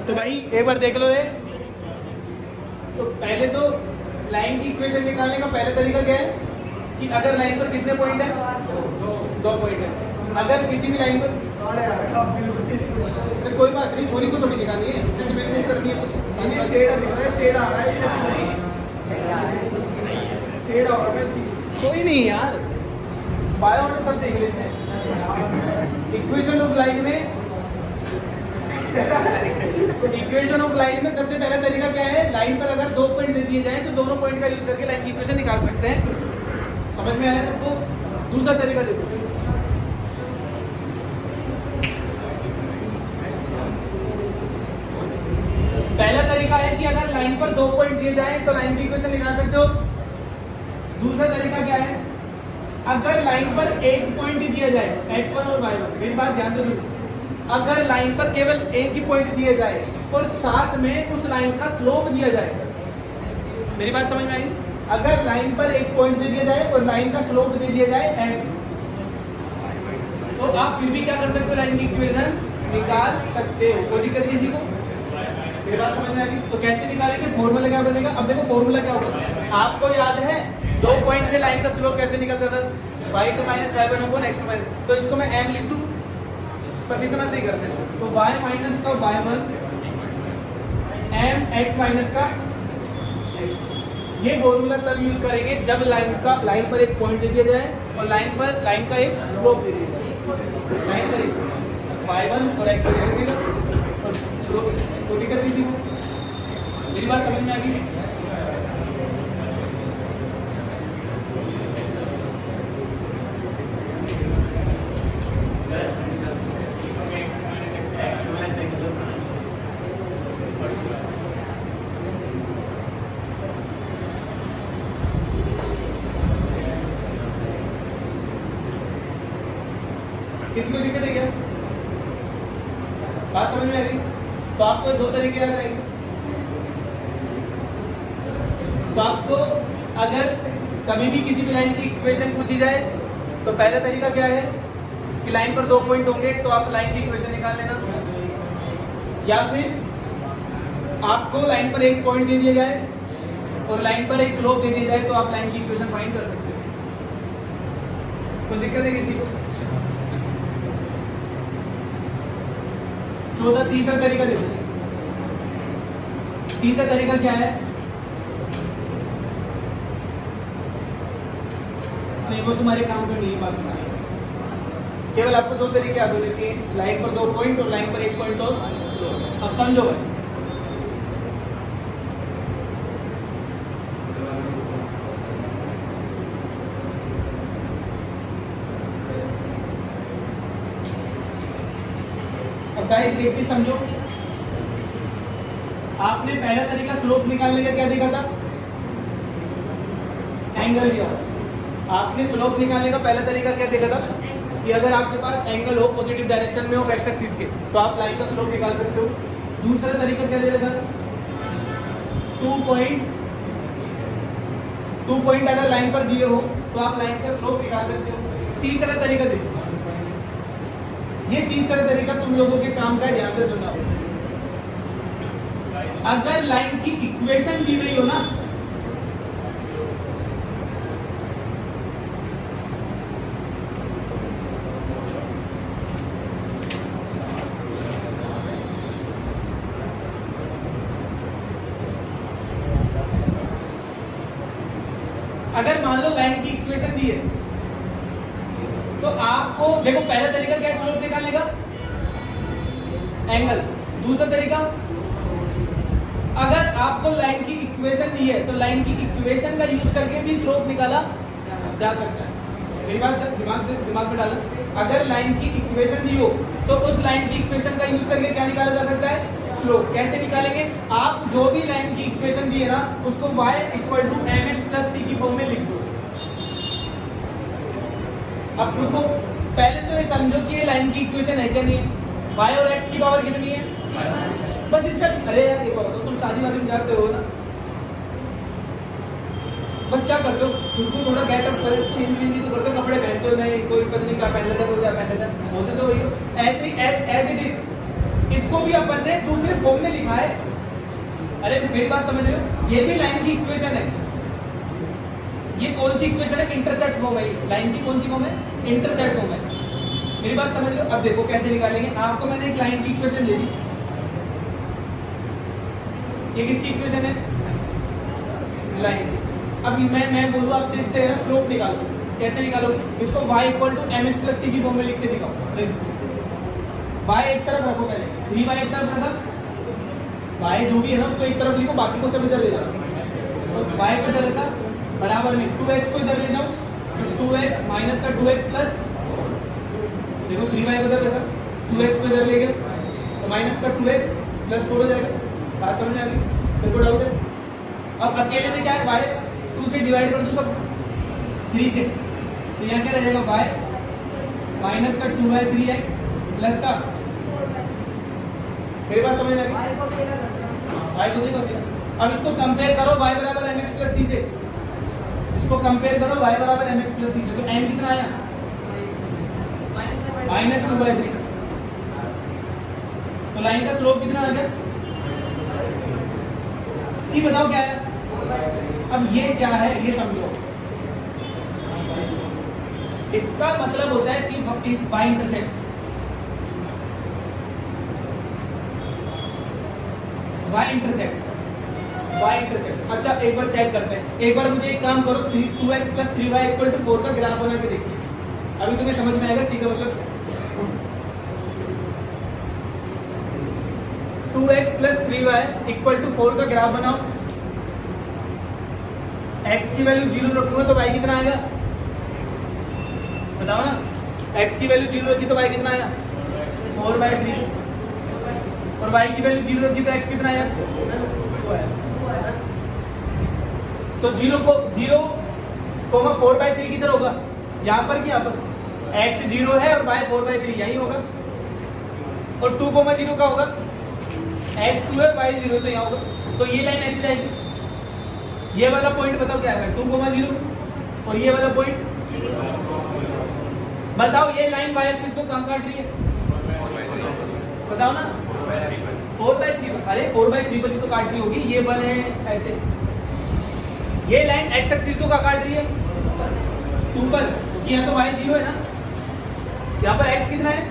तो भाई एक बार देख लो ये। तो पहले तो लाइन की इक्वेशन निकालने का पहला तरीका क्या है कि अगर लाइन पर कितने पॉइंट है, 2 पॉइंट है। अगर किसी भी लाइन पर कोई बात नहीं, छोरी को थोड़ी दिखानी है, जैसे मेरे को करनी है कुछ कोई नहीं यार, बायो वाले सब देख लेते हैं। इक्वेशन ऑफ लाइन में सबसे पहला तरीका क्या है, लाइन पर अगर 2 पॉइंट दे दिए जाएं तो दोनों पॉइंट का यूज करके लाइन की इक्वेशन निकाल सकते हैं। समझ में आया सबको? दूसरा तरीका देखो, पहला तरीका है कि अगर लाइन पर 2 पॉइंट दिए जाएं तो लाइन की इक्वेशन निकाल सकते हो। दूसरा तरीका क्या है, अगर लाइन पर 1 पॉइंट ही दिया जाए, x1 और y1, मेरी बात ध्यान से सुनो, अगर लाइन पर केवल एक ही पॉइंट दिया जाए और साथ में उस लाइन का स्लोप दिया जाए, मेरी बात समझ में आई? अगर लाइन पर एक पॉइंट दे दिया जाए और लाइन का स्लोप दे दिया जाए m, तो आप फिर भी क्या कर सकते हो, लाइन की इक्वेशन निकाल सकते हो। कोई दिक्कत किसी को? मेरी बात समझ में आ गई? तो कैसे निकालेंगे, फॉर्मूला क्या बनेगा? अब देखो फॉर्मूला क्या होगा, आपको याद है 2 पॉइंट से लाइन का स्लोप कैसे निकलता था, y2 - y1 upon x2 - तो इसको मैं m लिख दूं, बस इतना सही करते हैं। तो y माइनस का y1 m x माइनस का x, ये फॉर्मूला तब यूज करेंगे जब लाइन पर एक पॉइंट दे दिया जाए और लाइन का एक स्लोप दे दिया जाए। लाइन पर y1 और x दे दिया और स्लोप, तो दिक्कत किसी को? मेरी बात समझ में आ गई? किसी को दिक्कत है क्या? बात समझ में आ गई? तो आपको 2 तरीके याद रहेंगे। तो आपको अगर कभी भी किसी भी लाइन की इक्वेशन पूछी जाए तो पहला तरीका क्या है कि लाइन पर 2 पॉइंट होंगे तो आप लाइन की इक्वेशन निकाल लेना, या फिर आपको लाइन पर एक पॉइंट दे दिया जाए और लाइन पर एक स्लोप दे दिया जाए तो आप लाइन की इक्वेशन फाइंड कर सकते हो। तो दिक्कत है किसी को? तीसरा तरीका देखो, तीसरा तरीका क्या है? नहीं, वो तुम्हारे काम का नहीं बात, केवल आपको 2 तरीके याद होने चाहिए, लाइन पर 2 पॉइंट और लाइन पर 1 पॉइंट और स्लोप। अब समझो भाई, गाइस एक चीज समझो, आपने पहला तरीका स्लोप निकालने का क्या देखा था, एंगल दिया। आपने स्लोप निकालने का पहला तरीका क्या देखा था कि अगर आपके पास एंगल हो पॉजिटिव डायरेक्शन में ऑफ एक्स एक्सिस के तो आप लाइन का स्लोप निकाल सकते हो। दूसरा तरीका क्या दे रहा था, 2 पॉइंट अगर लाइन पर दिए हो तो आप लाइन का स्लोप निकाल सकते हो। तीसरा तरीका देखो, ये तीसरा तरीका तुम लोगों के काम का है, ध्यान से सुनना। अगर लाइन की इक्वेशन दी गई हो ना, अगर मान लो लाइन की इक्वेशन दी है तो आपको देखो पहला तरीका क्या है, स्लोप निकालने का, एंगल। दूसरा तरीका, अगर आपको लाइन की इक्वेशन दी है तो लाइन की इक्वेशन का यूज करके भी स्लोप निकाला जा सकता है। मेरी बात सर दिमाग में डाला, अगर लाइन की इक्वेशन दी हो तो उस लाइन की इक्वेशन का यूज करके क्या निकाला जा सकता है, स्लोप। कैसे निकालेंगे, आप जो भी लाइन की इक्वेशन दी है ना उसको y = mx + c की फॉर्म में लिख दो। अब रुको, पहले तो ये समझो कि ये लाइन की इक्वेशन है क्या नहीं है, y और x की पावर कितनी है, बस इसका। अरे यार ये बात, तुम शादी वादी में जाते हो ना, बस क्या करते हो, खुद को थोड़ा गेटअप चेंज तो करते हो, कपड़े पहनते हो नहीं, कोई पता नहीं क्या पहन लेता है, कोई क्या पहन लेता है, होते तो वही हो। ऐसे ही एज इट इज इसको भी अपन ने दूसरे फॉर्म में लिखा है। अरे मेरी बात समझ रहे हो, ये भी लाइन की इक्वेशन है। ये कौन सी इक्वेशन है? इंटरसेप्ट फॉर्म है। लाइन की कौन सी फॉर्म है? इंटरसेप्ट फॉर्म है। मेरी बात समझ रहे हो? अब देखो कैसे निकालेंगे। आपको मैंने एक लाइन की इक्वेशन दे दी, ये किसकी इक्वेशन है? लाइन। अब मैं बोलूँ आपसे इससे स्लोप निकालो, कैसे निकालोगे? इसको y equal to M H plus C की फॉर्म में लिख के दिखाओ। देखो y एक तरफ रखो, पहले 3y एक तरफ रखा, y जो भी है ना उसको एक तरफ लिखो, बाकी को सब इधर ले जाओ। तो y को इधर रखा, बराबर में 2x को इधर ले जाओ, 2x माइनस का 2x प्लस, देखो 3y को इधर रखा, 2x को इधर ले गए तो माइनस का 2x प्लस 4 हो जाएगा। बात समझ में आ गई? फिर कोई डाउट है? अब अकेले में क्या है? y 2 से डिवाइड कर दो सब 3 से, तो यहाँ क्या रहेगा? y माइनस का 2y 3x प्लस का, मेरे पास समझ में आ गई? y को देखो क्या। अब इसको कंपेयर करो y बराबर mx प्लस c से, इसको कंपेयर करो y बराबर mx प्लस c से, तो m कितना आया? माइनस 2/3। तो लाइन का स्लोप कितना आ गया? c बताओ क्या है? अब ये क्या है ये समझो। इसका मतलब होता है सी y इंटरसेप्ट। y intercept. अच्छा एक बार चेक करते हैं। एक बार मुझे एक काम करो, 2x plus 3y equal to 4 का ग्राफ बना के देखिए, अभी तुम्हें समझ में आएगा सी का मतलब। 2x plus 3y equal to 4 का ग्राफ बनाओ। x की वैल्यू 0 रखूंगा तो y कितना आएगा? बताओ ना। x की वैल्यू 0 रखी तो y कितना आया? 4/3। और y की वैल्यू 0 रखी तो x कितना आया? 2 आया। तो 0 4/3 किधर होगा? यहाँ पर कि यहाँ पर? x 0 है और y 4/3 यही होगा। और 2, 0 का होगा? x 2 है y 0 तो यहाँ होगा। तो ये लाइन ऐसी जाएगी। ये वाला पॉइंट बताओ क्या है? 2, 0 और ये वाला पॉइंट बताओ। ये लाइन y एक्सिस को कहाँ काट रही है? बताओ ना। 4/3। अरे 4/3 पर तो काट रही होगी, ये 1 है ऐसे। ये लाइन x एक्सिस को कहाँ काट रही है? 2 पर, क्योंकि यहाँ तो y 0 है ना। यहाँ पर x कितना है?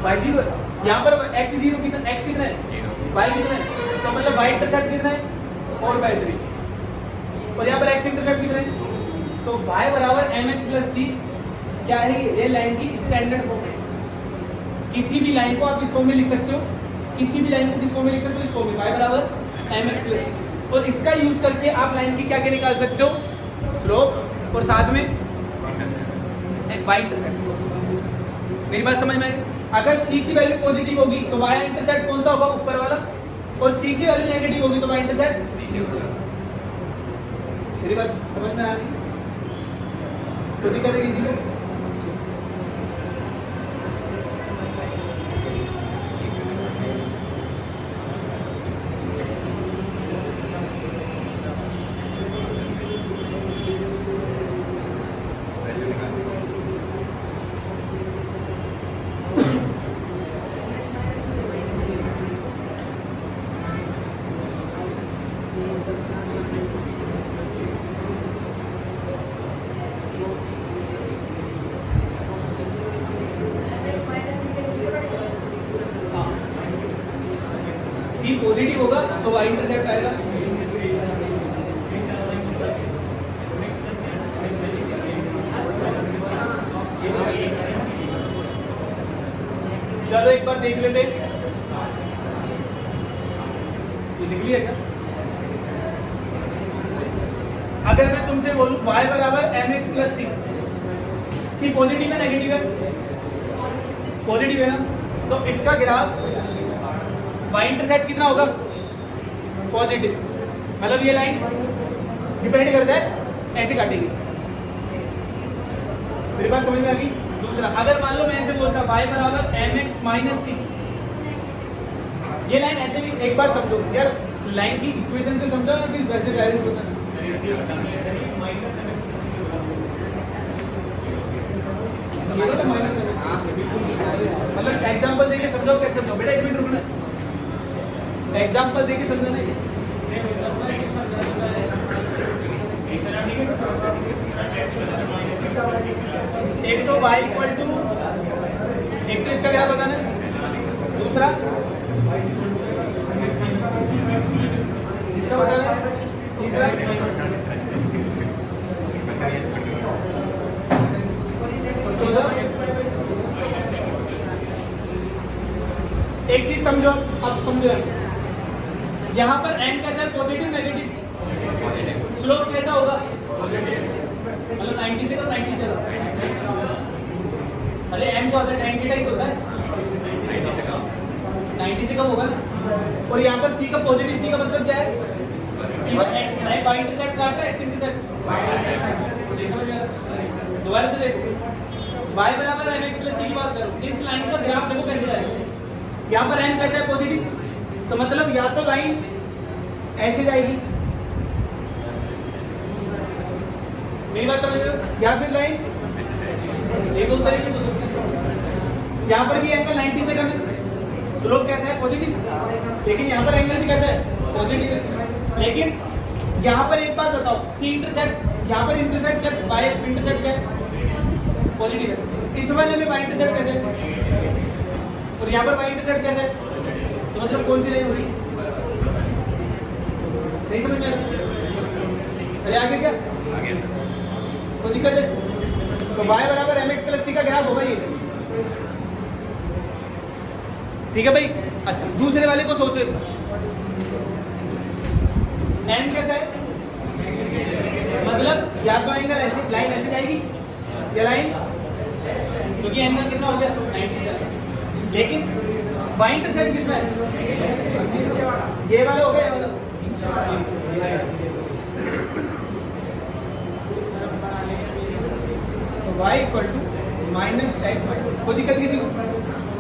y 0 है। यहाँ पर x 0 कितना, x कितना है? y कितना है? तो मतलब y इंटरसेप्ट कितना है? 4/3। और यहाँ पर x इंटरसेप्ट कितना है? तो y बराबर mx प्लस c क्या है? ये लाइन की स्टैंडर्ड फॉर्म है। किसी भी लाइन को आप इस फॉर्म में लिख सकते हो, किसी भी लाइन को किस फॉर्म में लिख सकते हो? इस फॉर्म में, y बराबर mx प्लस c। और इसका यूज करके आप लाइन की क्या क्या निकाल सकते हो? स्लोप और साथ में y इंटरसेप्ट। मेरी बात समझ में आई? अगर c की वैल्यू पॉजिटिव होगी तो y इंटरसेप्ट कौन सा होगा? ऊपर वाला। और c की वैल्यू नेगेटिव होगी तो y इंटरसेप्ट नीचे। मेरी बात समझ में आ गई? तो दिक्कत है किसी को? सी पॉजिटिव होगा तो y इंटरसेप्ट आएगा। चलो एक बार देख लेते, ये लिख लिया क्या? अगर मैं तुमसे बोलूं y बराबर mx प्लस c पॉजिटिव है नेगेटिव है? पॉजिटिव है ना। तो इसका ग्राफ y इंटरसेप्ट कितना होगा? पॉजिटिव। मतलब ये लाइन डिपेंड करता है, ऐसे काटेगी। मेरे पास समझ में आ गई? दूसरा, अगर मान लो मैं ऐसे बोलता y बराबर mx माइनस c, ये लाइन ऐसे भी एक बार समझो यार, लाइन की इक्वेशन से समझो ना, फिर वैसे डायरेक्ट होता है। ये वाला माइनस mx, मतलब एग्जांपल देके समझाओ, कैसे समझाओ बेटा, 1 मिनट रुकना, एग्जांपल देके समझाना है। एक तो y इक्वल टू, एक तो इसका क्या बताना है, दूसरा इसका बताना है, तीसरा चौथा। एक चीज समझो, अब समझो यहाँ पर n कैसा है, पॉजिटिव नेगेटिव, स्लोप कैसा होगा, मतलब 90 से कम 90 से कम, अरे m क्या होता है, tan थीटा ही होता है, 90 से कम होगा ना। और यहाँ पर c का पॉजिटिव, c का मतलब क्या है कि वो y इंटरसेप्ट काटता है x इंटरसेप्ट, समझ में आ रहा है? दोबारा से देखो, y बराबर mx प्लस c की बात करो, इस लाइन का ग्राफ देखो कैसे जाएगा, यहाँ पर n कैसा है, पॉजिटिव, तो मतलब या तो लाइन ऐसे जाएगी, मेरी बात समझ रहे हो, या फिर लाइन एक दो तरीके हो सकते हैं। यहाँ पर भी एंगल 90 से कम है, स्लोप कैसा है, पॉजिटिव, लेकिन यहाँ पर एंगल भी कैसा है, पॉजिटिव है। लेकिन यहाँ पर एक बात बताओ, सी इंटरसेप्ट, यहाँ पर इंटरसेप्ट क्या है, वाई इंटरसेप्ट क्या है, पॉजिटिव है, इस वाले में वाई इंटरसेप्ट कैसे है, और यहाँ पर वाई इंटरसेप्ट कैसे है, तो मतलब कौन सी लाइन होगी, नहीं समझ में आ रहा? अरे आगे क्या, कोई दिक्कत है, तो y बराबर mx प्लस c का ग्राफ होगा ये, ठीक है भाई। अच्छा, दूसरे वाले को सोचो, n कैसा है, मतलब या तो एंगल ऐसे, लाइन ऐसे जाएगी, या लाइन, क्योंकि एंगल कितना हो गया 90, लेकिन y इंटरसेप्ट कितना है, ये वाला हो गया, y equal to minus x minus, कोई दिक्कत किसी को।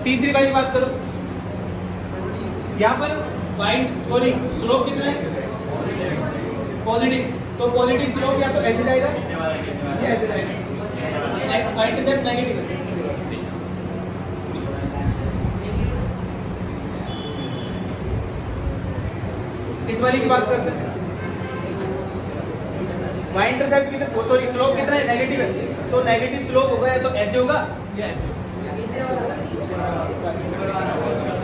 तीसरी वाली बात करो, यहाँ पर सॉरी स्लोप कितना है, पॉजिटिव, तो पॉजिटिव स्लोप या तो ऐसे जाएगा या ऐसे जाएगा, एक्स वाई इंटरसेप्ट नेगेटिव है। इस वाली की बात करते हैं, वाई इंटरसेप्ट कितना, सॉरी स्लोप कितना है, नेगेटिव है, तो नेगेटिव स्लोप होगा या तो ऐसे होगा या ऐसे होगा,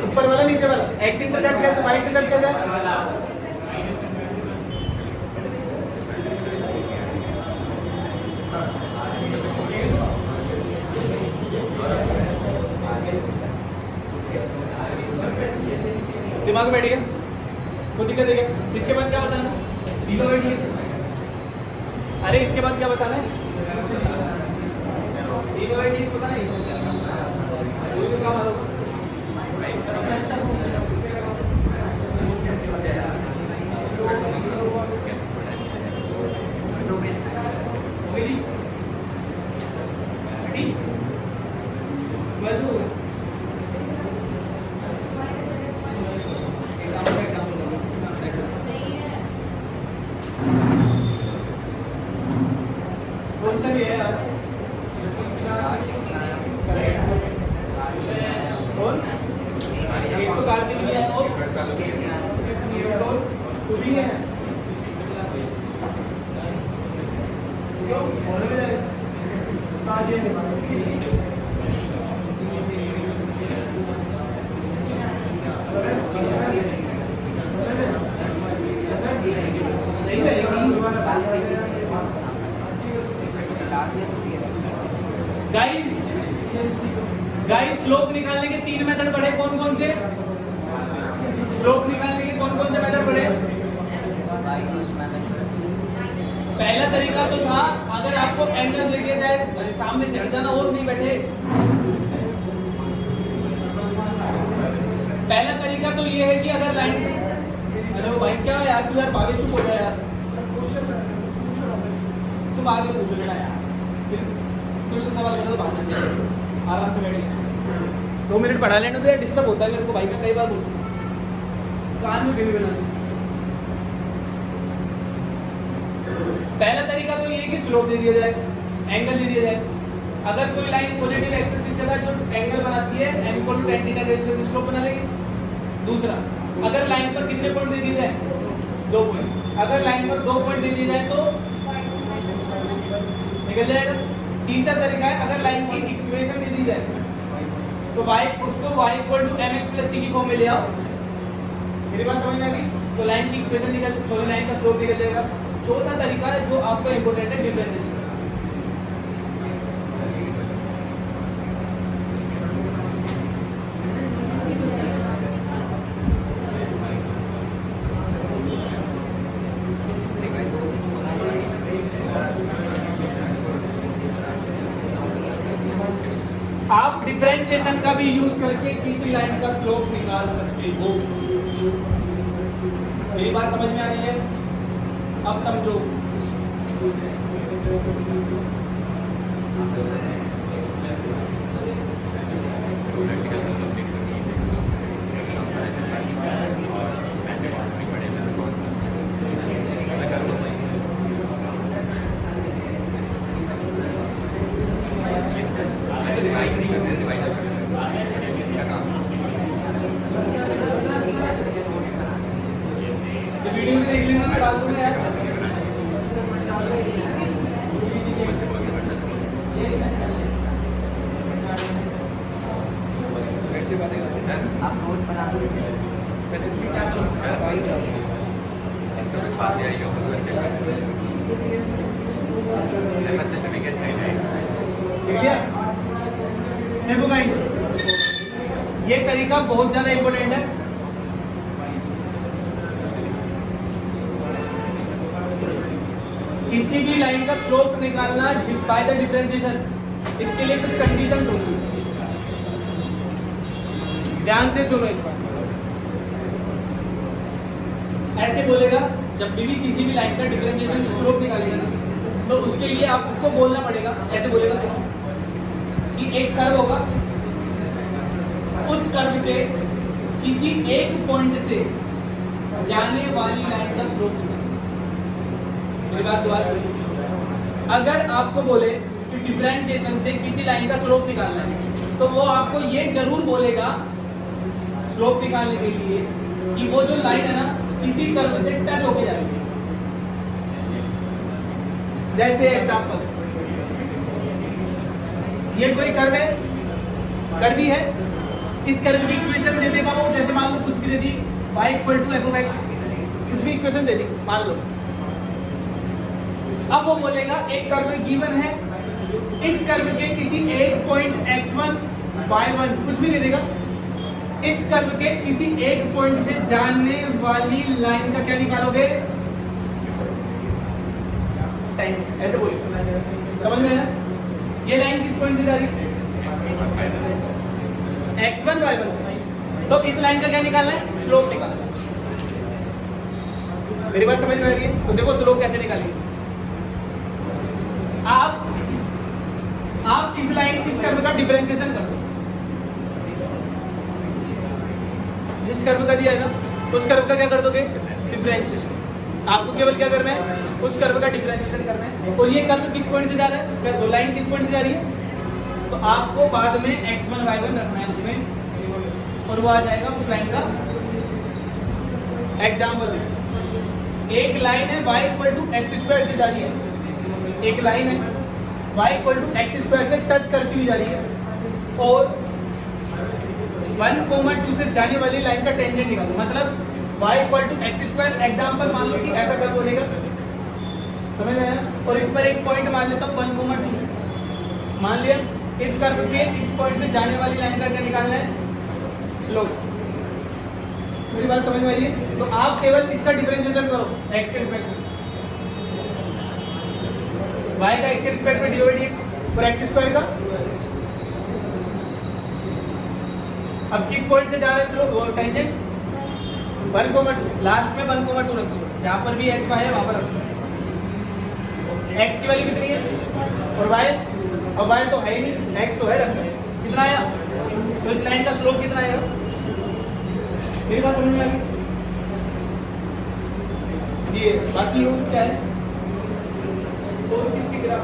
ऊपर वाला नीचे वाला, एक्स इंटरसेप्ट कैसे, वाई इंटरसेप्ट कैसे है, दिमाग में बैठ गया, कोई दिक्कत है क्या? इसके बाद क्या बताना, अरे इसके बाद क्या बताना है, बताना है, कौन सा भी है आज, और एक तो कार्तिक भी है और तू भी है, क्यों होने में जाएगा नहीं रहेगी। गाइस स्लोप निकालने के 3 मेथड पढ़े, कौन कौन से, स्लोप निकालने के कौन कौन से मेथड पढ़े। पहला तरीका तो था, अगर आपको एंगल दे दिया जाए, अरे सामने से हट जाना और नहीं बैठे। पहला तरीका तो ये है कि अगर लाइन, अरे भाई क्या यार तू यार भागे, चुप हो जाए यार, तुम आगे पूछो बेटा यार, कुछ सवाल करो तो भागना चाहिए, आराम से बैठिए, 2 मिनट पढ़ा लेने दो, डिस्टर्ब होता है मेरे को भाई, मैं कई बार बोलता हूँ कान में फिर बना। पहला तरीका तो ये है कि स्लोप दे दिया जाए, एंगल दे दिया जाए। अगर कोई लाइन पॉजिटिव एक्सिस जगह जो एंगल बनाती है m equal to tan theta का इसका स्लोप बना लेंगे। दूसरा, अगर लाइन पर कितने पॉइंट दे दिए जाए? 2 पॉइंट। अगर लाइन पर 2 पॉइंट दे दिए जाए तो निकल जाएगा। तीसरा तरीका है, अगर लाइन की इक्वेशन दे दी जाए तो उसको y equal to mx plus c की फॉर्म में ले आओ। मेरी बात समझ में आ गई? तो लाइन की इक्वेशन लाइन का स्लोप निकल जाएगा। चौथा तरीका है जो आपका इंपॉर्टेंट है, डिफरेंशिएशन। आप डिफरेंशिएशन का भी यूज करके किसी लाइन का स्लोप निकाल सकते हो। मेरी बात समझ में आ रही है? अब समझो। वीडियो में देख लेना, मैं डाल दूंगा यार। आप नोट्स बना दो। देखो गाइस, ये तरीका बहुत ज्यादा इंपॉर्टेंट है। किसी भी लाइन का स्लोप निकालना बाय द डिफरेंशिएशन, इसके लिए कुछ कंडीशंस होती है। ध्यान से सुनो एक बार। ऐसे बोलेगा, जब भी किसी भी लाइन का डिफरेंशिएशन स्लोप निकालेगा ना, तो उसके लिए आप उसको बोलना पड़ेगा। ऐसे बोलेगा, सुनो कि एक कर्व होगा, उस कर्व के किसी एक पॉइंट से जाने वाली लाइन का स्लोप निकालना। मेरी बात दोबारा सुनिए। अगर आपको बोले कि डिफरेंशिएशन से किसी लाइन का स्लोप निकालना है, तो वो आपको ये जरूर बोलेगा स्लोप निकालने के लिए कि वो जो लाइन है ना, किसी कर्व से टच होके जाएगी। जैसे एग्जांपल, ये कोई कर्व है, कर्व ही है। इस कर्व की इक्वेशन दे देगा वो, जैसे मान लो कुछ भी दे दी, y equal to f of x, कुछ भी इक्वेशन दे दी मान लो। अब वो बोलेगा एक कर्व गिवन है, इस कर्व के किसी एक पॉइंट x1 y1 कुछ भी दे देगा, इस कर्व के किसी एक पॉइंट से जाने वाली लाइन का क्या निकालोगे? टाइम। ऐसे बोलिए, समझ में आया? ये लाइन किस पॉइंट से जा रही है? x1 y1 से। तो इस लाइन का क्या निकालना है? स्लोप निकालना है। मेरी बात समझ में आ रही है? तो देखो स्लोप कैसे निकालेंगे। आप इस लाइन, इस कर्व का डिफरेंशिएशन कर दो। जिस कर्व का दिया है ना, उस कर्व का क्या कर दोगे? डिफरेंशिएशन। आपको केवल क्या करना है? उस कर्व का डिफरेंशिएशन करना है। और ये कर्व किस पॉइंट से जा रहा है? दो लाइन किस पॉइंट से जा रही है? तो आपको बाद में x1 y1 रखना है उसमें, और वो आ जाएगा उस लाइन का एग्जाम्पल। एक लाइन है y equal to x square से जा रही है, एक लाइन है y equal to x square से टच करती हुई जा रही है, और 1,2 से जाने वाली लाइन का टेंजेंट निकालो। मतलब y equal to x square, example मान लो कि ऐसा कर्व बनेगा, समझ में आया? और इस पर एक पॉइंट मान लेता हूँ 1,2 मान लिया। इस कर्व के इस पॉइंट से जाने वाली लाइन का क्या निकालना है? स्लोप। मेरी बात समझ में आ रही है? तो आप केवल इसका डिफरेंशिएशन करो x के रिस्पेक्ट में, y का x के रिस्पेक्ट में dx और x स्क्वायर का। अब किस पॉइंट से जा रहा है स्लोप? वो टेंजेंट 1,2, लास्ट में 1,2 रखो, जहां पर भी x y है वहां पर रखो। x की वैल्यू कितनी है और y, अब y तो है ही नहीं, x तो है, रखो। कितना आया? तो इस लाइन का स्लोप कितना आएगा? मेरी बात समझ में आ गई जी? बाकी हो क्या है? और किसकी ग्राफ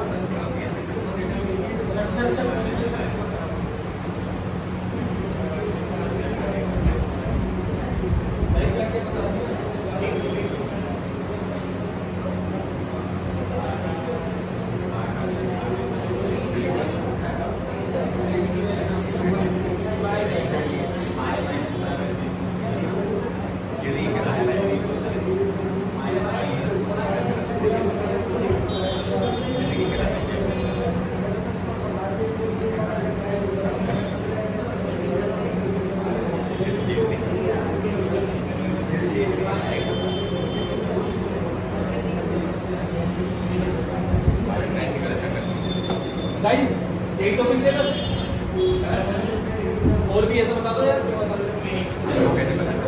गाइस एक टॉपिक दे बस और भी है तो बता दो यार, क्यों बता दो।